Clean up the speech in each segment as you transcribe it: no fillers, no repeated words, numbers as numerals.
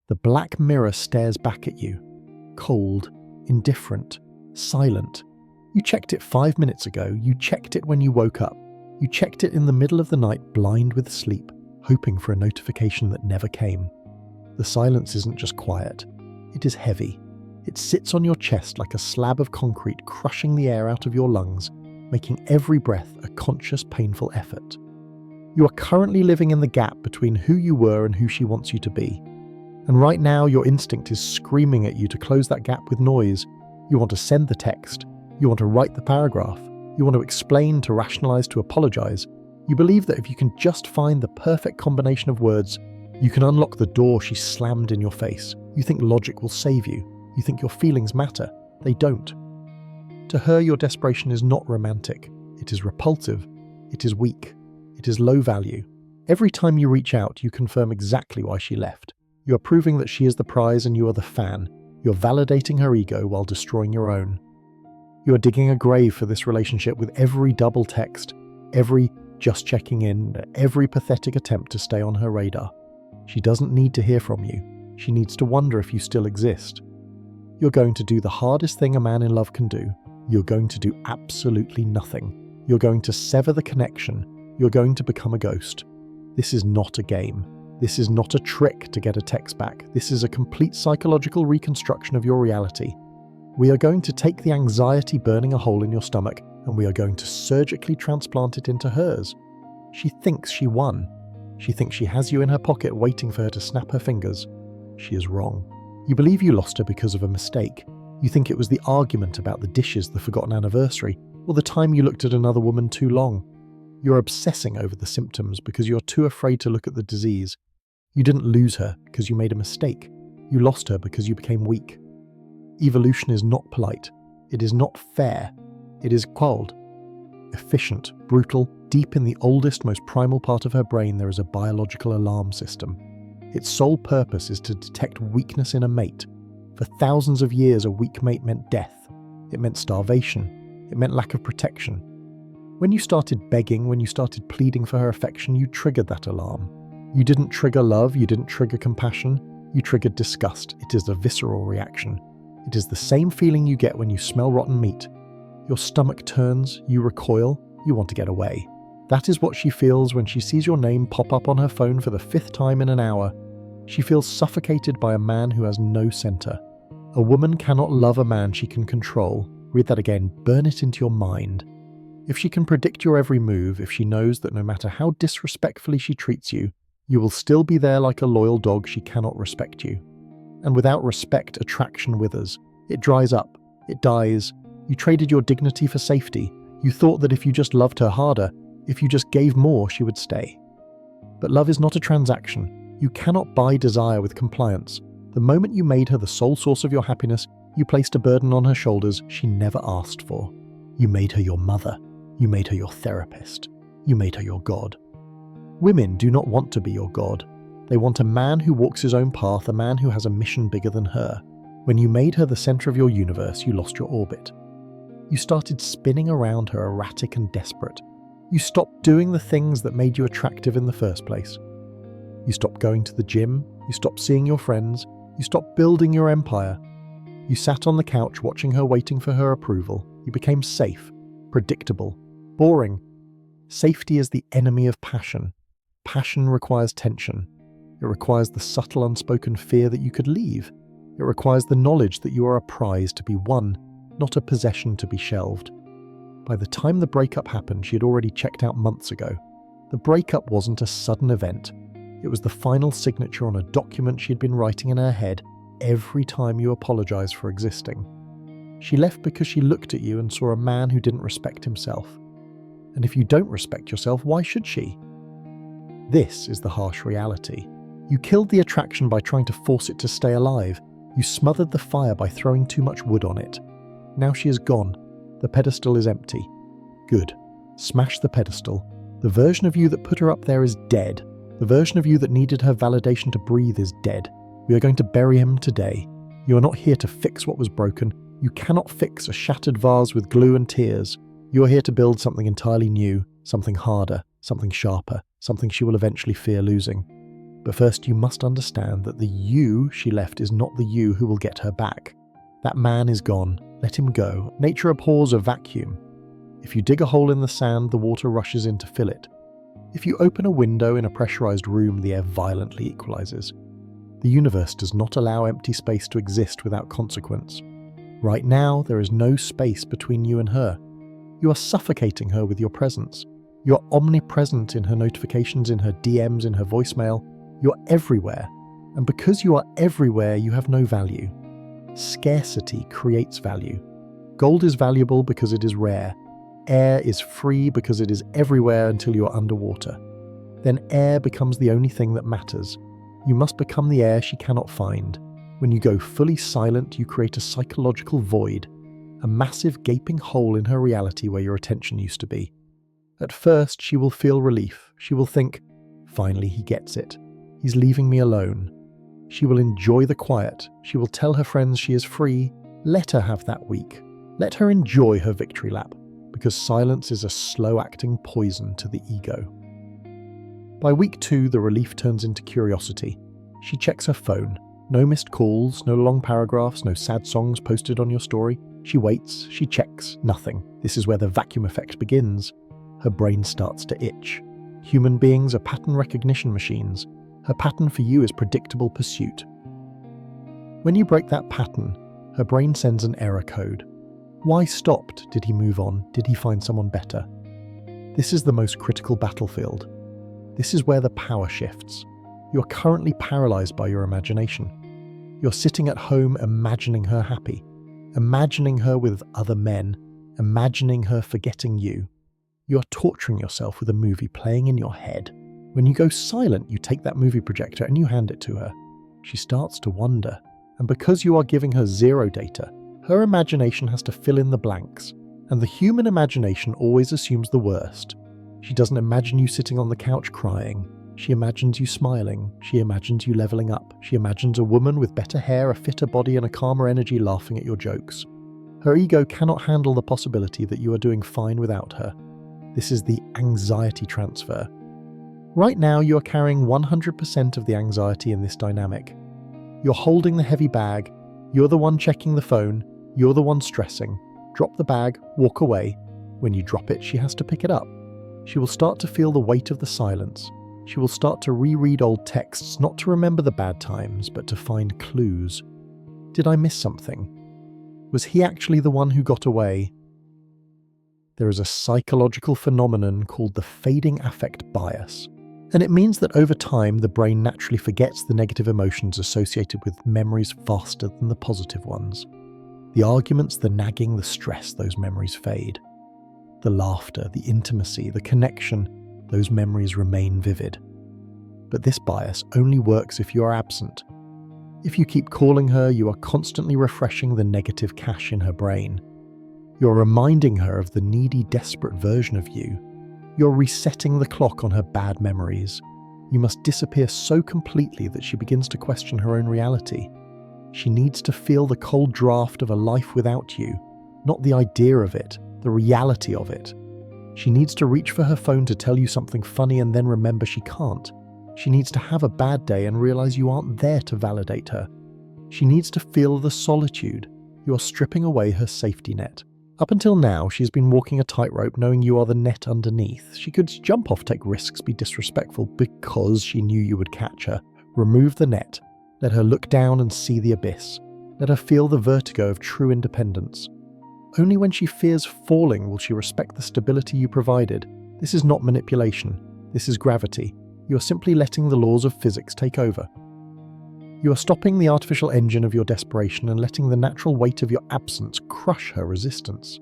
The black mirror stares back at you. Cold, indifferent, silent. You checked it 5 minutes ago. You checked it when you woke up. You checked it in the middle of the night, blind with sleep, hoping for a notification that never came. The silence isn't just quiet. It is heavy. It sits on your chest like a slab of concrete, crushing the air out of your lungs, making every breath a conscious, painful effort. You are currently living in the gap between who you were and who she wants you to be. And right now, your instinct is screaming at you to close that gap with noise. You want to send the text. You want to write the paragraph. You want to explain, to rationalize, to apologize. You believe that if you can just find the perfect combination of words, you can unlock the door she slammed in your face. You think logic will save you. You think your feelings matter. They don't. To her, your desperation is not romantic. It is repulsive. It is weak. It is low value. Every time you reach out, you confirm exactly why she left. You are proving that she is the prize and you are the fan. You are validating her ego while destroying your own. You are digging a grave for this relationship with every double text, every just checking in, every pathetic attempt to stay on her radar. She doesn't need to hear from you. She needs to wonder if you still exist. You're going to do the hardest thing a man in love can do. You're going to do absolutely nothing. You're going to sever the connection. You're going to become a ghost. This is not a game. This is not a trick to get a text back. This is a complete psychological reconstruction of your reality. We are going to take the anxiety burning a hole in your stomach and we are going to surgically transplant it into hers. She thinks she won. She thinks she has you in her pocket waiting for her to snap her fingers. She is wrong. You believe you lost her because of a mistake. You think it was the argument about the dishes, the forgotten anniversary, or the time you looked at another woman too long. You're obsessing over the symptoms because you're too afraid to look at the disease. You didn't lose her because you made a mistake. You lost her because you became weak. Evolution is not polite. It is not fair. It is cold. Efficient, brutal, deep in the oldest, most primal part of her brain there is a biological alarm system. Its sole purpose is to detect weakness in a mate. For thousands of years, a weak mate meant death. It meant starvation. It meant lack of protection. When you started begging, when you started pleading for her affection, you triggered that alarm. You didn't trigger love, you didn't trigger compassion, you triggered disgust. It is a visceral reaction. It is the same feeling you get when you smell rotten meat. Your stomach turns, you recoil, you want to get away. That is what she feels when she sees your name pop up on her phone for the 5th time in an hour. She feels suffocated by a man who has no center. A woman cannot love a man she can control. Read that again, burn it into your mind. If she can predict your every move, if she knows that no matter how disrespectfully she treats you, you will still be there like a loyal dog, she cannot respect you. And without respect, attraction withers. It dries up. It dies. You traded your dignity for safety. You thought that if you just loved her harder, if you just gave more, she would stay. But love is not a transaction. You cannot buy desire with compliance. The moment you made her the sole source of your happiness, you placed a burden on her shoulders she never asked for. You made her your mother. You made her your therapist. You made her your god. Women do not want to be your god. They want a man who walks his own path, a man who has a mission bigger than her. When you made her the center of your universe, you lost your orbit. You started spinning around her, erratic and desperate. You stopped doing the things that made you attractive in the first place. You stopped going to the gym. You stopped seeing your friends. You stopped building your empire. You sat on the couch watching her, waiting for her approval. You became safe, predictable, boring. Safety is the enemy of passion. Passion requires tension. It requires the subtle, unspoken fear that you could leave. It requires the knowledge that you are a prize to be won, not a possession to be shelved. By the time the breakup happened, she had already checked out months ago. The breakup wasn't a sudden event. It was the final signature on a document she had been writing in her head every time you apologized for existing. She left because she looked at you and saw a man who didn't respect himself. And if you don't respect yourself, why should she? This is the harsh reality. You killed the attraction by trying to force it to stay alive. You smothered the fire by throwing too much wood on it. Now she is gone. The pedestal is empty. Good. Smash the pedestal. The version of you that put her up there is dead. The version of you that needed her validation to breathe is dead. We are going to bury him today. You are not here to fix what was broken. You cannot fix a shattered vase with glue and tears. You are here to build something entirely new, something harder, something sharper, something she will eventually fear losing. But first you must understand that the you she left is not the you who will get her back. That man is gone. Let him go. Nature abhors a vacuum. If you dig a hole in the sand, the water rushes in to fill it. If you open a window in a pressurized room, the air violently equalizes. The universe does not allow empty space to exist without consequence. Right now, there is no space between you and her. You are suffocating her with your presence. You're omnipresent in her notifications, in her DMs, in her voicemail. You're everywhere. And because you are everywhere, you have no value. Scarcity creates value. Gold is valuable because it is rare. Air is free because it is everywhere until you are underwater. Then air becomes the only thing that matters. You must become the air she cannot find. When you go fully silent, you create a psychological void, a massive gaping hole in her reality where your attention used to be. At first, she will feel relief. She will think, finally he gets it. He's leaving me alone. She will enjoy the quiet. She will tell her friends she is free. Let her have that week. Let her enjoy her victory lap, because silence is a slow-acting poison to the ego. By week 2, the relief turns into curiosity. She checks her phone. No missed calls, no long paragraphs, no sad songs posted on your story. She waits, she checks, nothing. This is where the vacuum effect begins. Her brain starts to itch. Human beings are pattern recognition machines. Her pattern for you is predictable pursuit. When you break that pattern, her brain sends an error code. Why stopped? Did he move on? Did he find someone better? This is the most critical battlefield. This is where the power shifts. You are currently paralyzed by your imagination. You're sitting at home imagining her happy, imagining her with other men, imagining her forgetting you. You are torturing yourself with a movie playing in your head. When you go silent, you take that movie projector and you hand it to her. She starts to wonder, and because you are giving her zero data, her imagination has to fill in the blanks, and the human imagination always assumes the worst. She doesn't imagine you sitting on the couch crying. She imagines you smiling. She imagines you leveling up. She imagines a woman with better hair, a fitter body, and a calmer energy laughing at your jokes. Her ego cannot handle the possibility that you are doing fine without her. This is the anxiety transfer. Right now, you are carrying 100% of the anxiety in this dynamic. You're holding the heavy bag. You're the one checking the phone. You're the one stressing. Drop the bag, walk away. When you drop it, she has to pick it up. She will start to feel the weight of the silence. She will start to reread old texts, not to remember the bad times, but to find clues. Did I miss something? Was he actually the one who got away? There is a psychological phenomenon called the fading affect bias. And it means that over time, the brain naturally forgets the negative emotions associated with memories faster than the positive ones. The arguments, the nagging, the stress, those memories fade. The laughter, the intimacy, the connection, those memories remain vivid. But this bias only works if you are absent. If you keep calling her, you are constantly refreshing the negative cache in her brain. You're reminding her of the needy, desperate version of you. You're resetting the clock on her bad memories. You must disappear so completely that she begins to question her own reality. She needs to feel the cold draft of a life without you, not the idea of it, the reality of it. She needs to reach for her phone to tell you something funny and then remember she can't. She needs to have a bad day and realize you aren't there to validate her. She needs to feel the solitude. You are stripping away her safety net. Up until now, she's been walking a tightrope knowing you are the net underneath. She could jump off, take risks, be disrespectful because she knew you would catch her. Remove the net. Let her look down and see the abyss. Let her feel the vertigo of true independence. Only when she fears falling will she respect the stability you provided. This is not manipulation. This is gravity. You are simply letting the laws of physics take over. You are stopping the artificial engine of your desperation and letting the natural weight of your absence crush her resistance.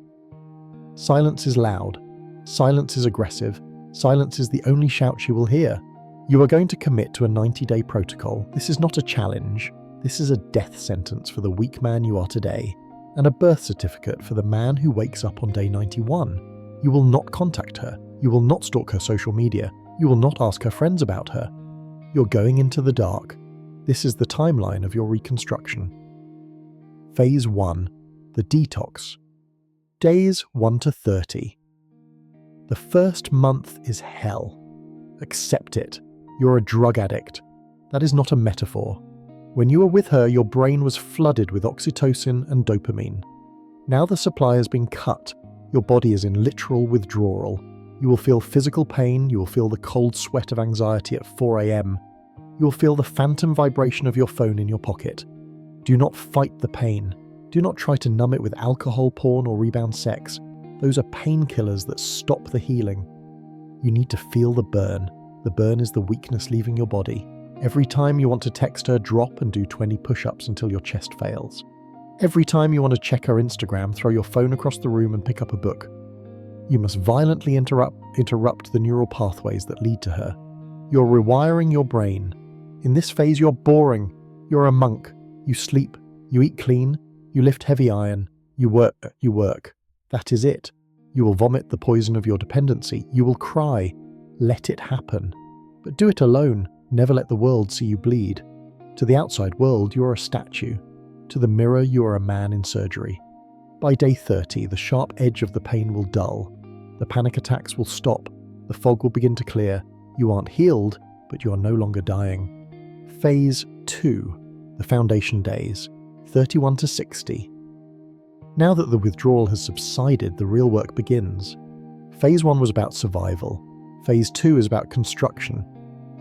Silence is loud. Silence is aggressive. Silence is the only shout she will hear. You are going to commit to a 90-day protocol. This is not a challenge. This is a death sentence for the weak man you are today, and a birth certificate for the man who wakes up on day 91. You will not contact her. You will not stalk her social media. You will not ask her friends about her. You're going into the dark. This is the timeline of your reconstruction. Phase 1. The detox. Days 1 to 30. The first month is hell. Accept it. You're a drug addict. That is not a metaphor. When you were with her, your brain was flooded with oxytocin and dopamine. Now the supply has been cut. Your body is in literal withdrawal. You will feel physical pain, you will feel the cold sweat of anxiety at 4 a.m. You will feel the phantom vibration of your phone in your pocket. Do not fight the pain. Do not try to numb it with alcohol, porn, or rebound sex. Those are painkillers that stop the healing. You need to feel the burn. The burn is the weakness leaving your body. Every time you want to text her, drop and do 20 push-ups until your chest fails. Every time you want to check her Instagram, throw your phone across the room and pick up a book. You must violently interrupt the neural pathways that lead to her. You're rewiring your brain. In this phase, you're boring. You're a monk. You sleep. You eat clean. You lift heavy iron. You work. That is it. You will vomit the poison of your dependency. You will cry. Let it happen. But do it alone. Never let the world see you bleed. To the outside world, you are a statue. To the mirror, you are a man in surgery. By day 30, the sharp edge of the pain will dull. The panic attacks will stop. The fog will begin to clear. You aren't healed, but you are no longer dying. Phase 2, the foundation days, 31 to 60. Now that the withdrawal has subsided, the real work begins. Phase 1 was about survival. Phase 2 is about construction.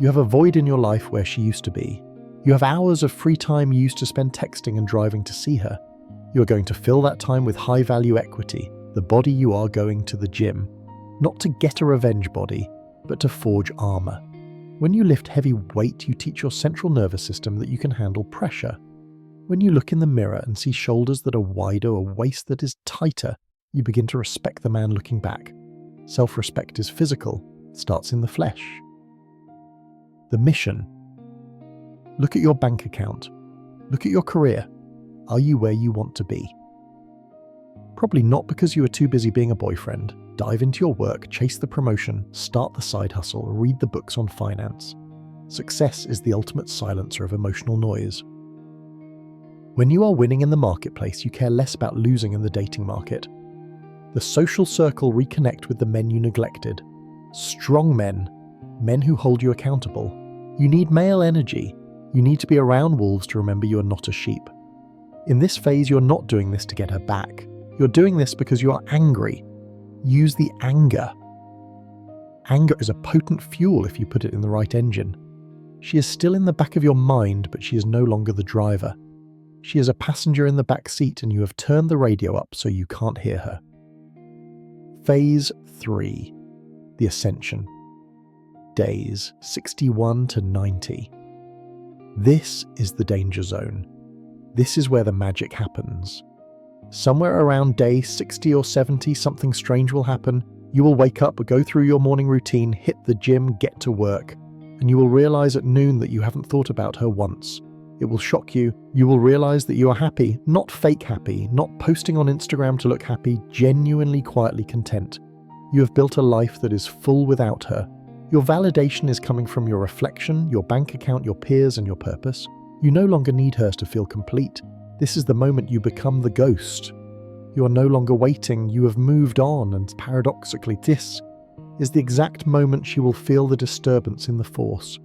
You have a void in your life where she used to be. You have hours of free time you used to spend texting and driving to see her. You are going to fill that time with high-value equity, the body you are going to the gym. Not to get a revenge body, but to forge armor. When you lift heavy weight, you teach your central nervous system that you can handle pressure. When you look in the mirror and see shoulders that are wider, a waist that is tighter, you begin to respect the man looking back. Self-respect is physical. It starts in the flesh. The mission. Look at your bank account. Look at your career. Are you where you want to be? Probably not because you are too busy being a boyfriend. Dive into your work, chase the promotion, start the side hustle, read the books on finance. Success is the ultimate silencer of emotional noise. When you are winning in the marketplace, you care less about losing in the dating market. The social circle reconnect with the men you neglected. Strong men, men who hold you accountable. You need male energy. You need to be around wolves to remember you are not a sheep. In this phase, you're not doing this to get her back. You're doing this because you are angry. Use the anger. Anger is a potent fuel if you put it in the right engine. She is still in the back of your mind, but she is no longer the driver. She is a passenger in the back seat and you have turned the radio up so you can't hear her. Phase 3. The Ascension. Days 61 to 90. This is the danger zone. This is where the magic happens. Somewhere around day 60 or 70, something strange will happen. You will wake up, go through your morning routine, hit the gym, get to work, and you will realize at noon that you haven't thought about her once. It will shock you. You will realize that you are happy, not fake happy, not posting on Instagram to look happy, genuinely quietly content. You have built a life that is full without her. Your validation is coming from your reflection, your bank account, your peers, and your purpose. You no longer need her to feel complete. This is the moment you become the ghost. You are no longer waiting, you have moved on, and paradoxically, this is the exact moment she will feel the disturbance in the force.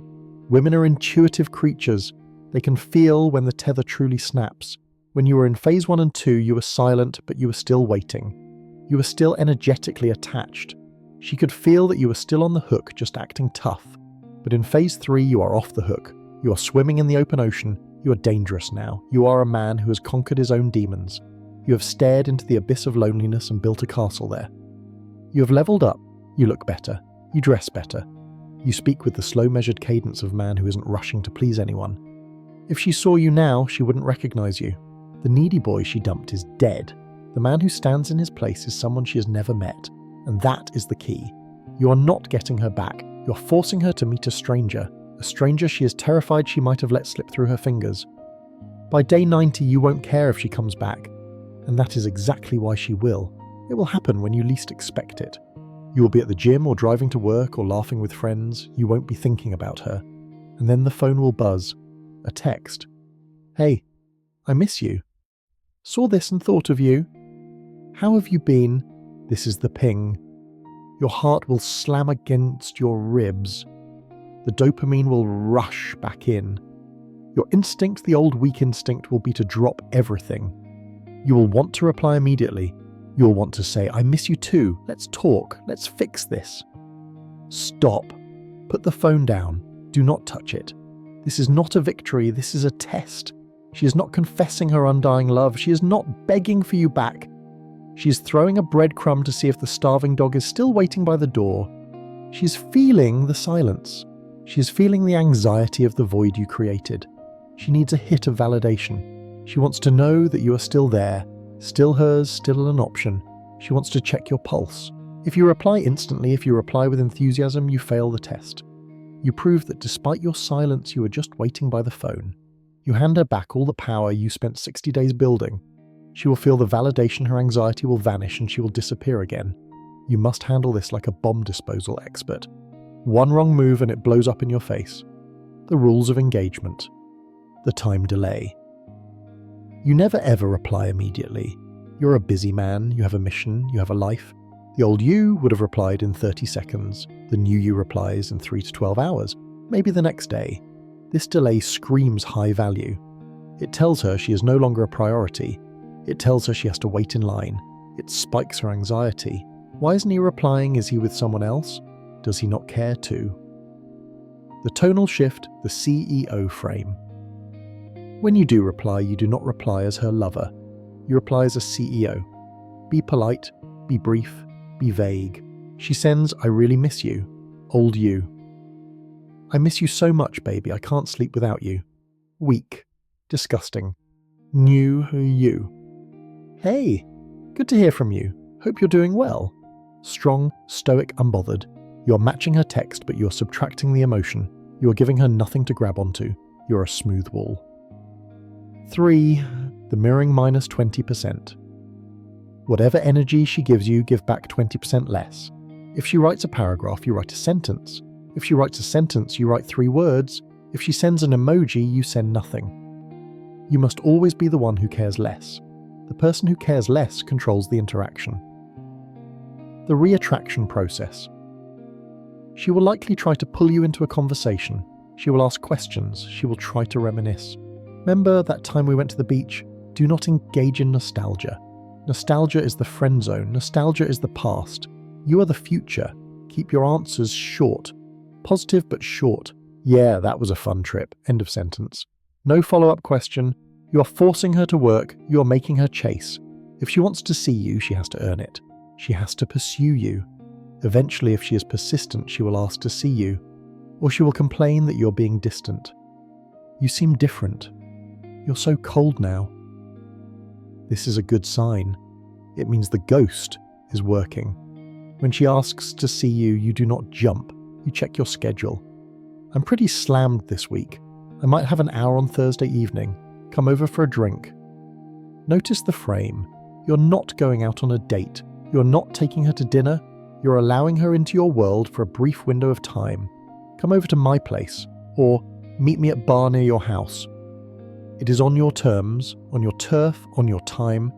Women are intuitive creatures. They can feel when the tether truly snaps. When you were in phase 1 and 2, you were silent, but you were still waiting. You were still energetically attached. She could feel that you were still on the hook, just acting tough. But in phase 3, you are off the hook. You are swimming in the open ocean. You are dangerous now. You are a man who has conquered his own demons. You have stared into the abyss of loneliness and built a castle there. You have leveled up. You look better. You dress better. You speak with the slow measured cadence of a man who isn't rushing to please anyone. If she saw you now, she wouldn't recognize you. The needy boy she dumped is dead. The man who stands in his place is someone she has never met. And that is the key. You are not getting her back. You are forcing her to meet a stranger she is terrified she might have let slip through her fingers. By day 90, you won't care if she comes back. And that is exactly why she will. It will happen when you least expect it. You will be at the gym or driving to work or laughing with friends. You won't be thinking about her. And then the phone will buzz. A text. Hey, I miss you. Saw this and thought of you. How have you been? This is the ping. Your heart will slam against your ribs. The dopamine will rush back in. Your instinct, the old weak instinct, will be to drop everything. You will want to reply immediately. You'll want to say, "I miss you too. Let's talk. Let's fix this." Stop. Put the phone down. Do not touch it. This is not a victory. This is a test. She is not confessing her undying love. She is not begging for you back. She is throwing a breadcrumb to see if the starving dog is still waiting by the door. She is feeling the silence. She is feeling the anxiety of the void you created. She needs a hit of validation. She wants to know that you are still there, still hers, still an option. She wants to check your pulse. If you reply instantly, if you reply with enthusiasm, you fail the test. You prove that despite your silence, you were just waiting by the phone. You hand her back all the power you spent 60 days building. She will feel the validation, her anxiety will vanish, and she will disappear again. You must handle this like a bomb disposal expert. One wrong move and it blows up in your face. The rules of engagement. The time delay. You never ever reply immediately. You're a busy man, you have a mission, you have a life. The old you would have replied in 30 seconds. The new you replies in 3 to 12 hours, maybe the next day. This delay screams high value. It tells her she is no longer a priority. It tells her she has to wait in line. It spikes her anxiety. Why isn't he replying? Is he with someone else? Does he not care too? The tonal shift, the CEO frame. When you do reply, you do not reply as her lover. You reply as a CEO. Be polite, be brief, be vague. She sends, "I really miss you." Old you. "I miss you so much, baby, I can't sleep without you." Weak. Disgusting. New you. "Hey, good to hear from you. Hope you're doing well." Strong, stoic, unbothered. You're matching her text, but you're subtracting the emotion. You're giving her nothing to grab onto. You're a smooth wall. 3. The mirroring minus 20%. Whatever energy she gives you, give back 20% less. If she writes a paragraph, you write a sentence. If she writes a sentence, you write 3 words. If she sends an emoji, you send nothing. You must always be the one who cares less. The person who cares less controls the interaction. The reattraction process. She will likely try to pull you into a conversation. She will ask questions. She will try to reminisce. Remember that time we went to the beach? Do not engage in nostalgia. Nostalgia is the friend zone. Nostalgia is the past. You are the future. Keep your answers short. Positive but short. "Yeah, that was a fun trip." End of sentence. No follow-up question. You are forcing her to work. You are making her chase. If she wants to see you, she has to earn it. She has to pursue you. Eventually, if she is persistent, she will ask to see you. Or she will complain that you're being distant. "You seem different. You're so cold now." This is a good sign. It means the ghost is working. When she asks to see you, you do not jump. You check your schedule. "I'm pretty slammed this week. I might have an hour on Thursday evening. Come over for a drink." Notice the frame. You're not going out on a date. You're not taking her to dinner. You're allowing her into your world for a brief window of time. "Come over to my place," or "Meet me at bar near your house." It is on your terms, on your turf, on your time.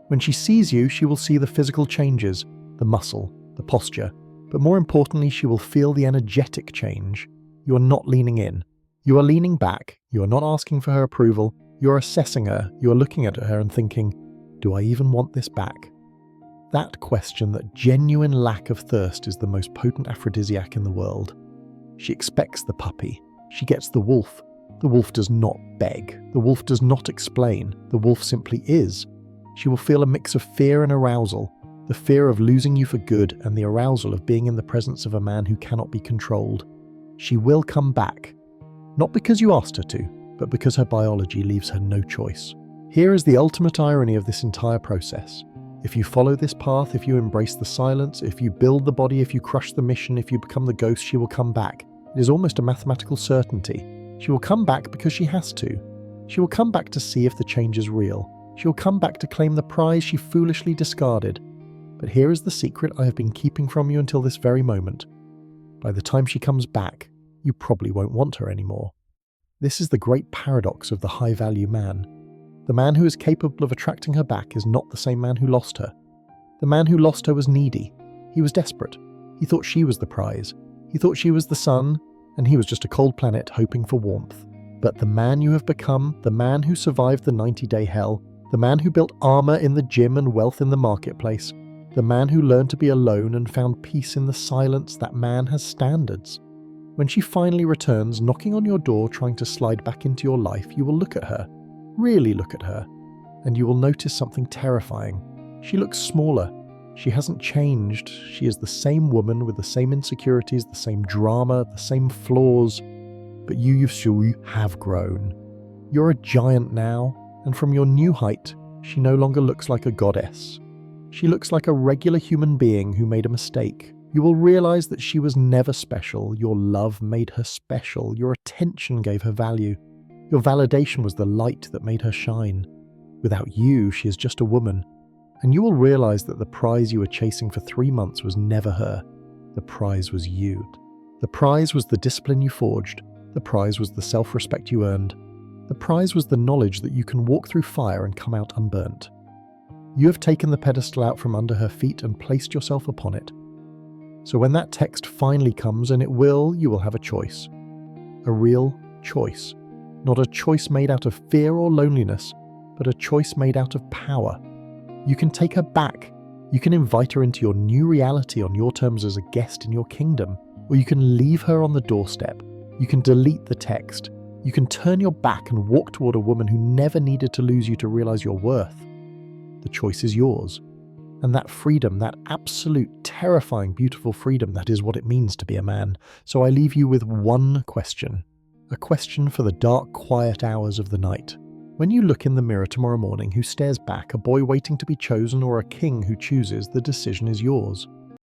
When she sees you, she will see the physical changes, the muscle, the posture, but more importantly, she will feel the energetic change. You are not leaning in. You are leaning back. You are not asking for her approval. You are assessing her. You are looking at her and thinking, "Do I even want this back?" That question, that genuine lack of thirst, is the most potent aphrodisiac in the world. She expects the puppy. She gets the wolf. The wolf does not beg. The wolf does not explain. The wolf simply is. She will feel a mix of fear and arousal. The fear of losing you for good and the arousal of being in the presence of a man who cannot be controlled. She will come back. Not because you asked her to, but because her biology leaves her no choice. Here is the ultimate irony of this entire process. If you follow this path, if you embrace the silence, if you build the body, if you crush the mission, if you become the ghost, she will come back. It is almost a mathematical certainty. She will come back because she has to. She will come back to see if the change is real. She will come back to claim the prize she foolishly discarded. But here is the secret I have been keeping from you until this very moment. By the time she comes back, you probably won't want her anymore. This is the great paradox of the high-value man. The man who is capable of attracting her back is not the same man who lost her. The man who lost her was needy. He was desperate. He thought she was the prize. He thought she was the sun, and he was just a cold planet hoping for warmth. But the man you have become, the man who survived the 90-day hell, the man who built armor in the gym and wealth in the marketplace, the man who learned to be alone and found peace in the silence, that man has standards. When she finally returns, knocking on your door trying to slide back into your life, you will look at her, really look at her, and you will notice something terrifying. She looks smaller. She hasn't changed. She is the same woman with the same insecurities, the same drama, the same flaws. But you have grown. You're a giant now, and from your new height, she no longer looks like a goddess. She looks like a regular human being who made a mistake. You will realize that she was never special. Your love made her special. Your attention gave her value. Your validation was the light that made her shine. Without you, she is just a woman. And you will realize that the prize you were chasing for 3 months was never her. The prize was you. The prize was the discipline you forged. The prize was the self-respect you earned. The prize was the knowledge that you can walk through fire and come out unburnt. You have taken the pedestal out from under her feet and placed yourself upon it. So when that text finally comes, and it will, you will have a choice. A real choice. Not a choice made out of fear or loneliness, but a choice made out of power. You can take her back. You can invite her into your new reality on your terms as a guest in your kingdom, or you can leave her on the doorstep. You can delete the text. You can turn your back and walk toward a woman who never needed to lose you to realize your worth. The choice is yours. And that freedom, that absolute, terrifying, beautiful freedom, that is what it means to be a man. So I leave you with one question. A question for the dark, quiet hours of the night. When you look in the mirror tomorrow morning, who stares back, a boy waiting to be chosen or a king who chooses, the decision is yours.